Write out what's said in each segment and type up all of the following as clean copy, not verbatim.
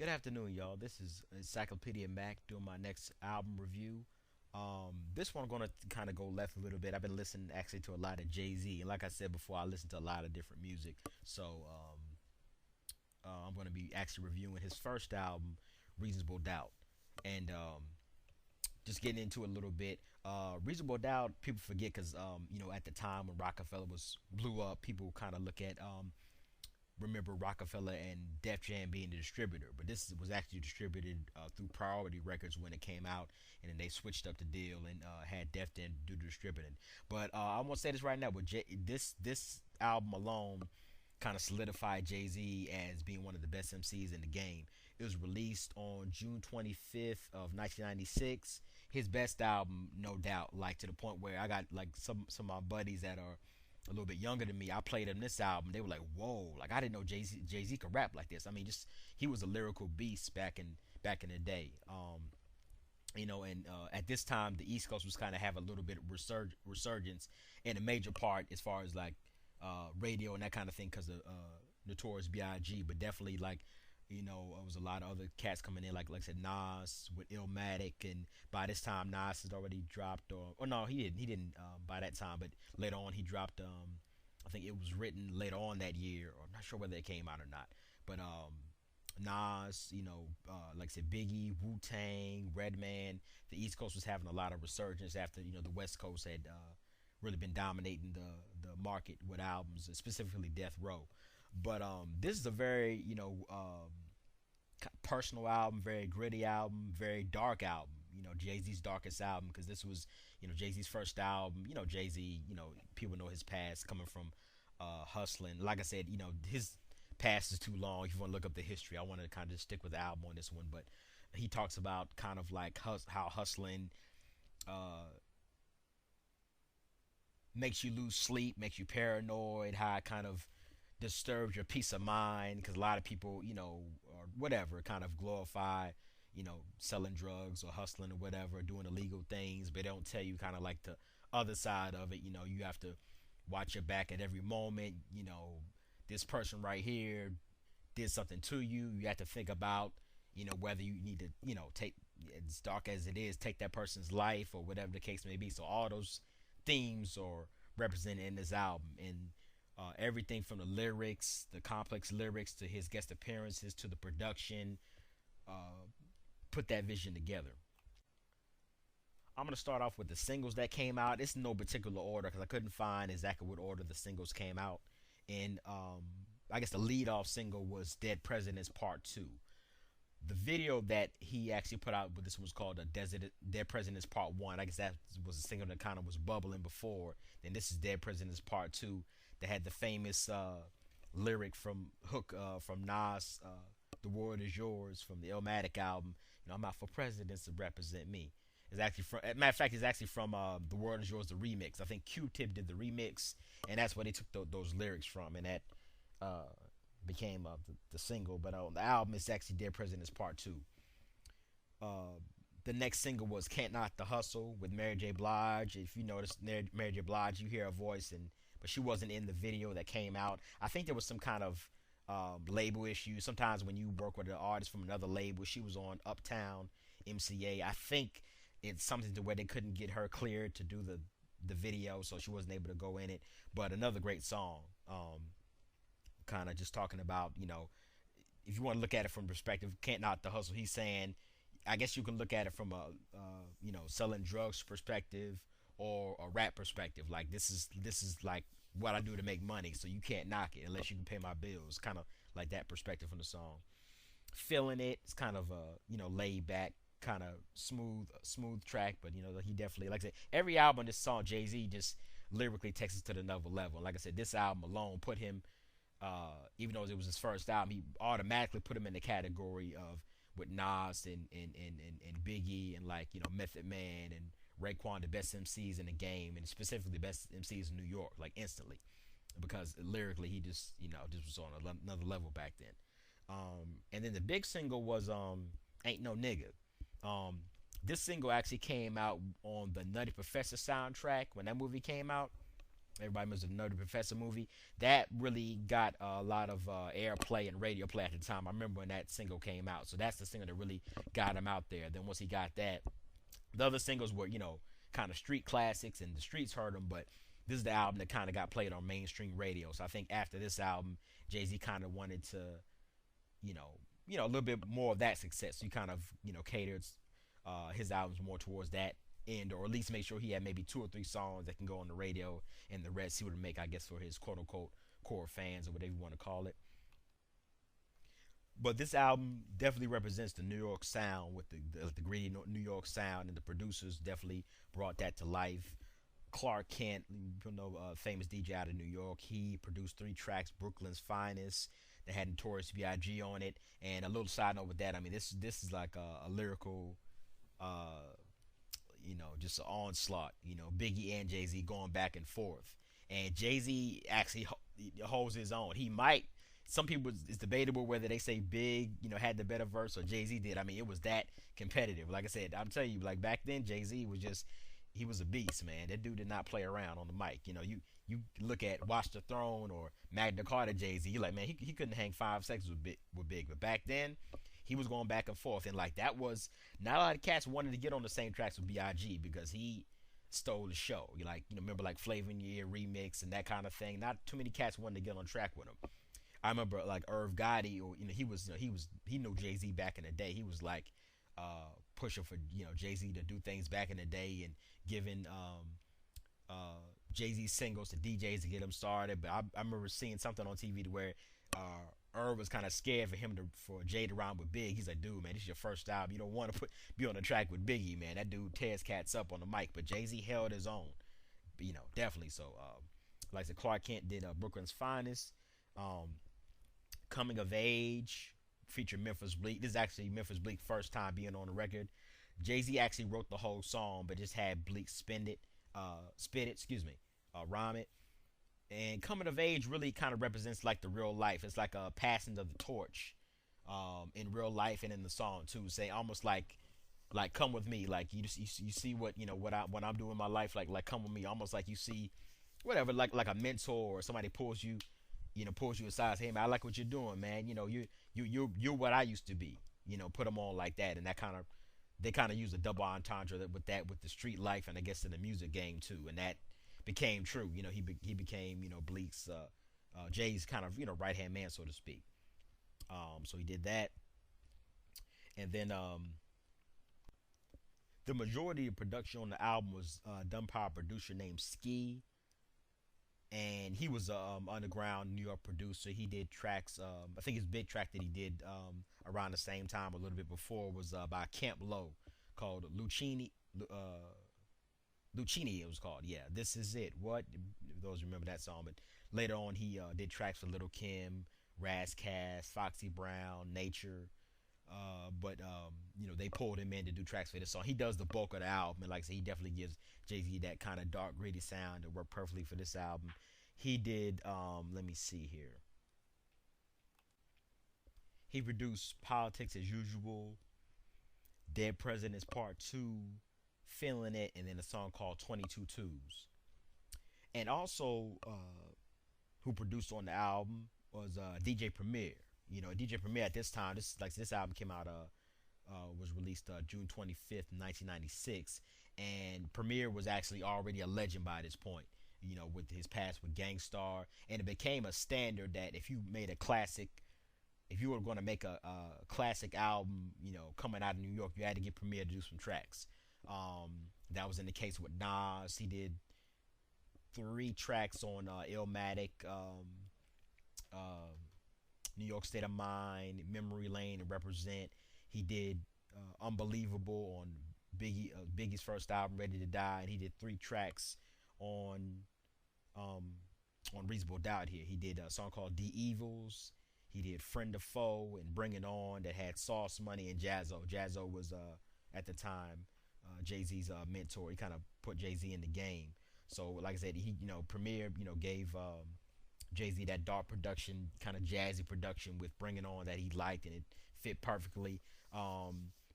Good afternoon, y'all. This is Encyclopedia Mac doing my next album review. This one I'm gonna kind of go left a little bit. I've been listening actually to a lot of Jay Z, and like I said before, I listen to a lot of different music. So I'm gonna be actually reviewing his first album, Reasonable Doubt, and just getting into it a little bit. Reasonable Doubt, people forget because at the time when Rockefeller was blew up, people kind of look at remember Rockefeller and Def Jam being the distributor, but this was actually distributed through Priority Records when it came out, and then they switched up the deal and had Def Jam do the distributing. But I'm gonna say this right now, with this album alone kind of solidified Jay Z as being one of the best MCs in the game. It was released on June 25th of 1996. His best album, no doubt. Like to the point where I got like some of my buddies that are a little bit younger than me. I played them this album. They were like, "Whoa!" Like I didn't know Jay Z could rap like this. I mean, just he was a lyrical beast back in the day. And at this time, the East Coast was kind of have a little bit of resurgence, and a major part as far as like radio and that kind of thing because of Notorious B.I.G. But definitely like there was a lot of other cats coming in, like I said, Nas with Illmatic, and by this time Nas has already dropped, or no, he didn't by that time, but later on he dropped. I think it was written later on that year, or I'm not sure whether it came out or not, but Nas, like I said, Biggie, Wu Tang, Redman. The East Coast was having a lot of resurgence after the West Coast had really been dominating the market with albums, and specifically Death Row. But this is a very personal album, very gritty album, very dark album. Jay Z's darkest album because this was Jay Z's first album. Jay Z. People know his past coming from hustling. Like I said, his past is too long. If you want to look up the history, I want to kind of stick with the album on this one. But he talks about kind of like how hustling uh, makes you lose sleep, makes you paranoid, how it kind of disturbs your peace of mind because a lot of people, or whatever, kind of glorify, selling drugs or hustling or whatever, doing illegal things, but they don't tell you kind of like the other side of it. You have to watch your back at every moment. This person right here did something to you. You have to think about, whether you need to, take, as dark as it is, take that person's life or whatever the case may be. So all those themes are represented in this album, and everything from the lyrics, the complex lyrics, to his guest appearances, to the production, uh, put that vision together. I'm gonna start off with the singles that came out. It's in no particular order because I couldn't find exactly what order the singles came out. And I guess the lead off single was "Dead Presidents Part 2." The video that he actually put out with this was called Dead Presidents Part 1. I guess that was a single that kind of was bubbling before. Then this is Dead Presidents Part 2 that had the famous lyric from Hook from Nas, "The World Is Yours" from the Illmatic album. I'm out for presidents to represent me. It's actually from, matter of fact, it's actually from "The World Is Yours," the remix. I think Q-Tip did the remix, and that's where they took those lyrics from, and that uh, became the single. But on the album, it's actually "Dead Presidents Part 2." Uh, the next single was "Can't Knock the Hustle" with Mary J. Blige. If you notice Mary J. Blige, you hear her voice, but she wasn't in the video that came out. I think there was some kind of label issue. Sometimes when you work with an artist from another label, she was on Uptown MCA. I think it's something to where they couldn't get her cleared to do the video, so she wasn't able to go in it. But another great song. Kind of just talking about, if you want to look at it from perspective, "Can't Knock the Hustle." He's saying, I guess you can look at it from a selling drugs perspective or a rap perspective. Like this is like what I do to make money, so you can't knock it unless you can pay my bills. Kind of like that perspective from the song. Feeling It. It's kind of a laid back, kind of smooth track, but he definitely, like I said, every album this song Jay Z just lyrically takes it to the another level. Like I said, this album alone put him, even though it was his first album, he automatically put him in the category of with Nas and Biggie and like Method Man and Raekwon, the best MCs in the game, and specifically the best MCs in New York, like instantly, because lyrically he just was on another level back then. And then the big single was "Ain't No Nigga." Um, this single actually came out on the Nutty Professor soundtrack when that movie came out. Everybody remembers the Nerdy Professor movie. That really got a lot of airplay and radio play at the time. I remember when that single came out. So that's the single that really got him out there. Then once he got that, the other singles were, kind of street classics and the streets heard them, but this is the album that kind of got played on mainstream radio. So I think after this album, Jay Z kind of wanted to, you know, a little bit more of that success. So he kind of, catered his albums more towards that end, or at least make sure he had maybe two or three songs that can go on the radio, and the rest he would make, I guess, for his quote unquote core fans or whatever you want to call it. But this album definitely represents the New York sound with the gritty New York sound, and the producers definitely brought that to life. Clark Kent, famous DJ out of New York, he produced three tracks, Brooklyn's Finest, that had Notorious B.I.G. on it. And a little side note with that, I mean, this is like a lyrical, uh, just an onslaught. Biggie and Jay Z going back and forth, and Jay Z actually holds his own. He might. Some people, it's debatable whether they say Big, had the better verse or Jay Z did. I mean, it was that competitive. Like I said, I'm telling you, like back then, Jay Z was just, he was a beast, man. That dude did not play around on the mic. You look at Watch the Throne or Magna Carta Jay Z, you're like, man, he couldn't hang 5 seconds with Big. But back then, he was going back and forth, and like that was not a lot of cats wanted to get on the same tracks with Big because he stole the show. You like, remember like Flavor in Your Ear remix and that kind of thing. Not too many cats wanted to get on track with him. I remember like Irv Gotti, or he knew Jay Z back in the day. He was like pushing for Jay Z to do things back in the day and giving Jay Z singles to DJs to get him started. But I remember seeing something on TV to where Irv was kind of scared for Jay to rhyme with Big. He's like, dude, man, this is your first album. You don't want to be on the track with Biggie, man. That dude tears cats up on the mic. But Jay Z held his own, definitely. So, like I said, Clark Kent did Brooklyn's Finest. Coming of Age featured Memphis Bleak. This is actually Memphis Bleak's first time being on the record. Jay Z actually wrote the whole song, but just had Bleak spit it, rhyme it. And Coming of Age really kind of represents like the real life. It's like a passing of the torch, in real life and in the song too. Say almost like come with me. Like you see what I'm doing in my life. Like come with me. Almost like you see whatever like a mentor or somebody pulls you aside, say, hey man, I like what you're doing, man. You're what I used to be. Put them on like that, and that they kind of use a double entendre with the street life, and I guess in the music game too, and that became true. He became Bleak's Jay's kind of right hand man, so to speak. So he did that, and then the majority of production on the album was done by a producer named Ski, and he was a underground New York producer. He did tracks. I think his big track that he did around the same time, a little bit before, was by Camp Low, called Lucini. Lucini, it was called. Yeah, This Is It. What? Those remember that song. But later on, he did tracks for Little Kim, Razzcast, Foxy Brown, Nature. But they pulled him in to do tracks for this song. He does the bulk of the album, and like I said, he definitely gives Jay Z that kind of dark, gritty sound that worked perfectly for this album. He did. Let me see here. He produced Politics as Usual, Dead Presidents Part Two, Feeling It, and then a song called 22 Twos. And also, who produced on the album was DJ Premier. DJ Premier at this time, this album came out, was released June 25th, 1996, and Premier was actually already a legend by this point. With his past with Gangstar, and it became a standard that if you made a classic, if you were going to make a classic album, coming out of New York, you had to get Premier to do some tracks. That was in the case with Nas. He did 3 tracks on Illmatic, New York State of Mind, Memory Lane, and Represent. He did Unbelievable on Biggie's first album, Ready to Die, and he did 3 tracks on Reasonable Doubt. Here he did a song called The Evils. He did Friend or Foe and Bring It On that had Sauce Money and Jazzo. Jazzo was at the time Jay-Z's mentor. He kind of put Jay-Z in the game. So like I said, he Premier gave Jay-Z that dark production, kind of jazzy production with Bring It On that he liked, and it fit perfectly.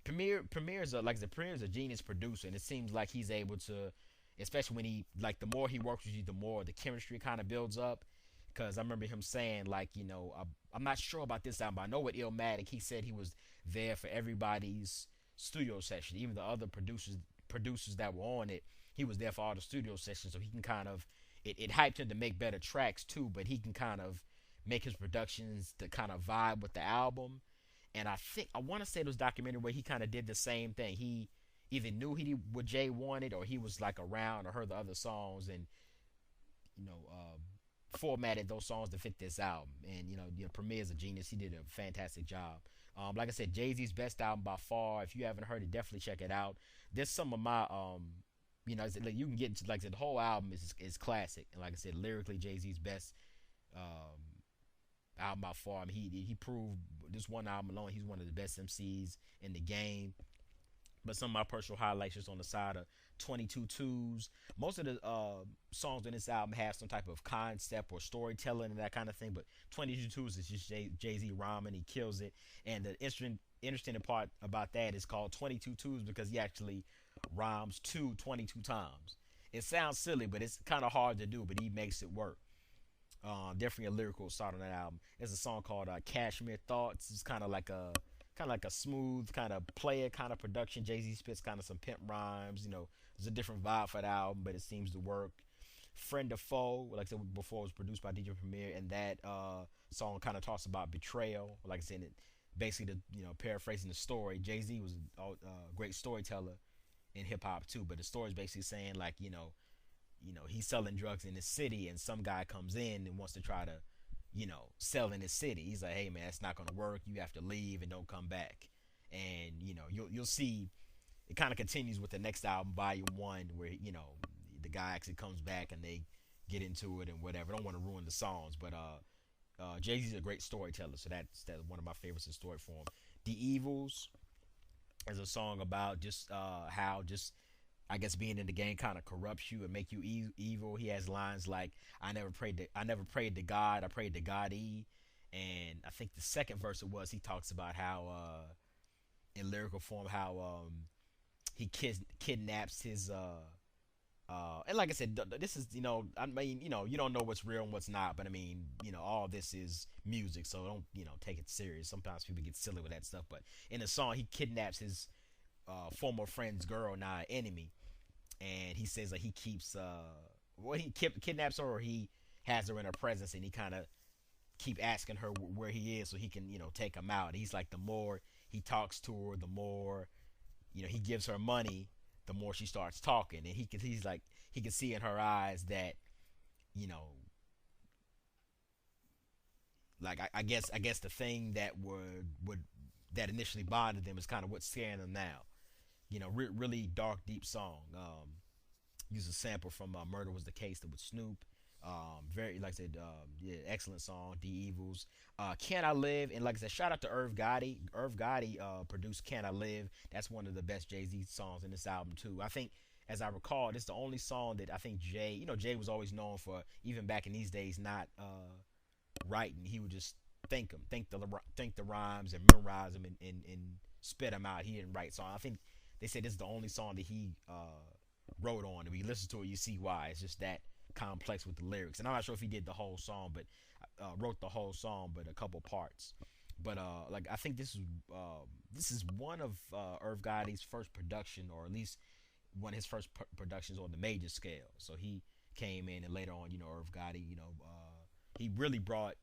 Premier is a genius producer, and it seems like he's able to especially when he like the more he works with you, the more the chemistry kind of builds up. Because I remember him saying like, I'm not sure about this album, but I know with Illmatic, he said he was there for everybody's studio session, even the other producers that were on it. He was there for all the studio sessions, so he can kind of it hyped him to make better tracks too, but he can kind of make his productions to kind of vibe with the album. And I want to say those documentary where he kind of did the same thing. He either knew what Jay wanted, or he was like around or heard the other songs, and you know formatted those songs to fit this album. And Premier is a genius. He did a fantastic job. Like I said, Jay-Z's best album by far. If you haven't heard it, definitely check it out. There's some of my like you can get into, like I said, the whole album is classic. And like I said, lyrically, Jay-Z's best um, album by far. I mean, he proved this one album alone. He's one of the best MCs in the game. But some of my personal highlights just on the side of 22 twos. Most of the songs in this album have some type of concept or storytelling and that kind of thing. But 22 twos is just Jay-Z rhyming. He kills it. And the interesting part about that is called 22 twos because he actually rhymes 22 times. It sounds silly, but it's kind of hard to do, but he makes it work. Definitely a lyrical start on that album. There's a song called Cashmere Thoughts. It's kind of like a smooth kind of player kind of production. Jay-Z spits kind of some pimp rhymes. There's a different vibe for the album, but it seems to work. Friend or Foe, like I said before, was produced by DJ Premier, and that song kind of talks about betrayal. Like I said, basically, paraphrasing the story, Jay-Z was a great storyteller in hip hop too. But the story is basically saying like, he's selling drugs in the city, and some guy comes in and wants to try to sell in his city. He's like, hey man, it's not gonna work. You have to leave and don't come back. And you'll see it kind of continues with the next album, Volume 1, where the guy actually comes back and they get into it and whatever. I don't want to ruin the songs, but Jay-Z's a great storyteller, so that's one of my favorites in story form. The Evils is a song about just how just I guess being in the game kind of corrupts you and make you evil. He has lines like, I never prayed to God, I prayed to God E." And I think the second verse he talks about how in lyrical form how he kidnaps his and like I said, this is I mean you don't know what's real and what's not, but I mean all this is music, so don't take it serious. Sometimes people get silly with that stuff, but in the song he kidnaps his former friend's girl, now an enemy, and he says that he keeps he kidnaps her, or he has her in her presence, and he kind of keep asking her where he is so he can take him out. And he's like, the more he talks to her, the more he gives her money, the more she starts talking, and he's like, he can see in her eyes that like I guess the thing that would that initially bonded them is kind of what's scaring them now. Really dark, deep song. Use a sample from "Murder Was the Case" that with Snoop. Very, like I said, yeah, excellent song. The Evils. "Can I Live?" And like I said, shout out to Irv Gotti. Irv Gotti produced "Can I Live." That's one of the best Jay-Z songs in this album too. I think, as I recall, this is the only song that I think Jay. Jay was always known for, even back in these days, not writing. He would just think the rhymes and memorize them and spit them out. He didn't write songs. I think they said this is the only song that he wrote on. And when you listen to it, you see why. It's just that complex with the lyrics. And I'm not sure if he did the whole song, but wrote the whole song, but a couple parts. But like I think this is one of Irv Gotti's first production, or at least one of his first productions on the major scale. So he came in, and later on, Irv Gotti, he really brought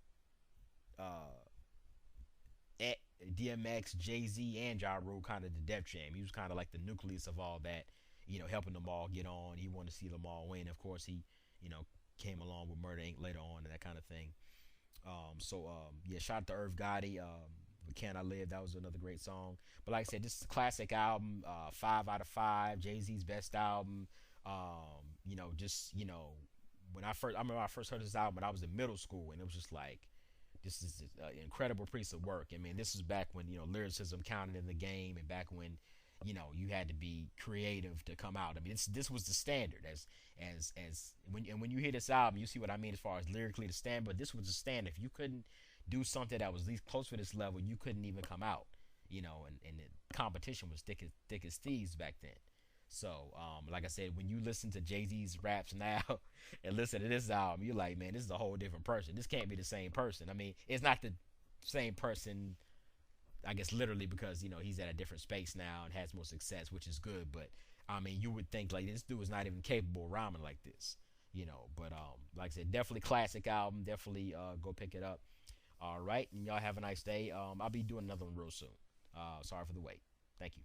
DMX, Jay-Z, and Ja Rule kind of to Def Jam. He was kind of like the nucleus of all that, helping them all get on. He wanted to see them all win. Of course, he, came along with Murder Inc. later on and that kind of thing. Yeah, shout out to Irv Gotti. Can I Live? That was another great song. But like I said, this is a classic album. 5 out of 5. Jay-Z's best album. I remember I first heard this album when I was in middle school, and it was just like, this is an incredible piece of work. I mean, this is back when lyricism counted in the game, and back when you had to be creative to come out. I mean, this was the standard. When you hear this album, you see what I mean as far as lyrically the standard. But this was the standard. If you couldn't do something that was at least close to this level, you couldn't even come out. And the competition was thick as thieves back then. So, like I said, when you listen to Jay Z's raps now and listen to this album, you're like, man, this is a whole different person. This can't be the same person. I mean, it's not the same person, I guess, literally, because he's at a different space now and has more success, which is good. But I mean, you would think like this dude is not even capable of rhyming like this, But like I said, definitely classic album. Definitely go pick it up. All right, and y'all have a nice day. I'll be doing another one real soon. Sorry for the wait. Thank you.